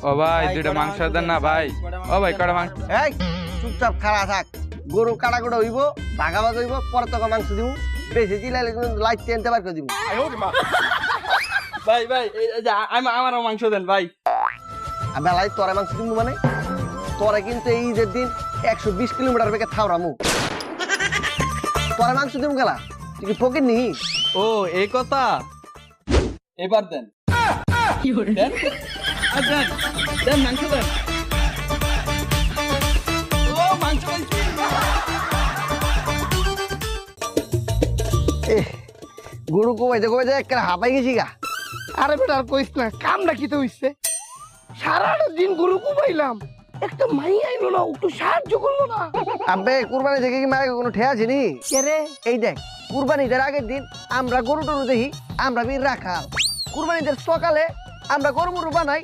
ও ভাই দুটো মাংস দেন না ভাই। ও ভাই কটা মাংস। এই চুপচাপ খাড়া থাক, গরু কাটাকুটা হইব, ভাগাভাগ হইব, পরে তোকে মাংস দিব। বেশি চিলাইলে কিন্তু লাইট টেনতে বার করে দিব। ভাই ভাই আমারও মাংস দেন ভাই। বেলায় তোরা মাংস দিব মানে তোরা কিন্তু এই ঈদের দিন 120 কিলোমিটার বেগে থাওরামু। তোরা মাংস দিব গেলা, তুই কি ফকির নি? ও এই কথা, এবার দেন দেন দেন দেন মাংস দেন। ও মাংস পাইছি। গরু কমাইতে একটা হাঁপাই গেছি গা। আরে বেটা আর কইস না, কামটা কি তো হইছে, সারাটা দিন গরু কুবাইলাম, একটা মাই আইলো না, একটু সাহায্য করলো না। আবে কুরবানি থেকে কি মায়ের কোনো ঠেয়া আছে নি? কে রে? এই দেখ কুরবানিদের আগের দিন আমরা গরু টরু দেখি, আমরা বীর রাখাল। কুরবানিদের সকালে আমরা গরু মরু বানাই,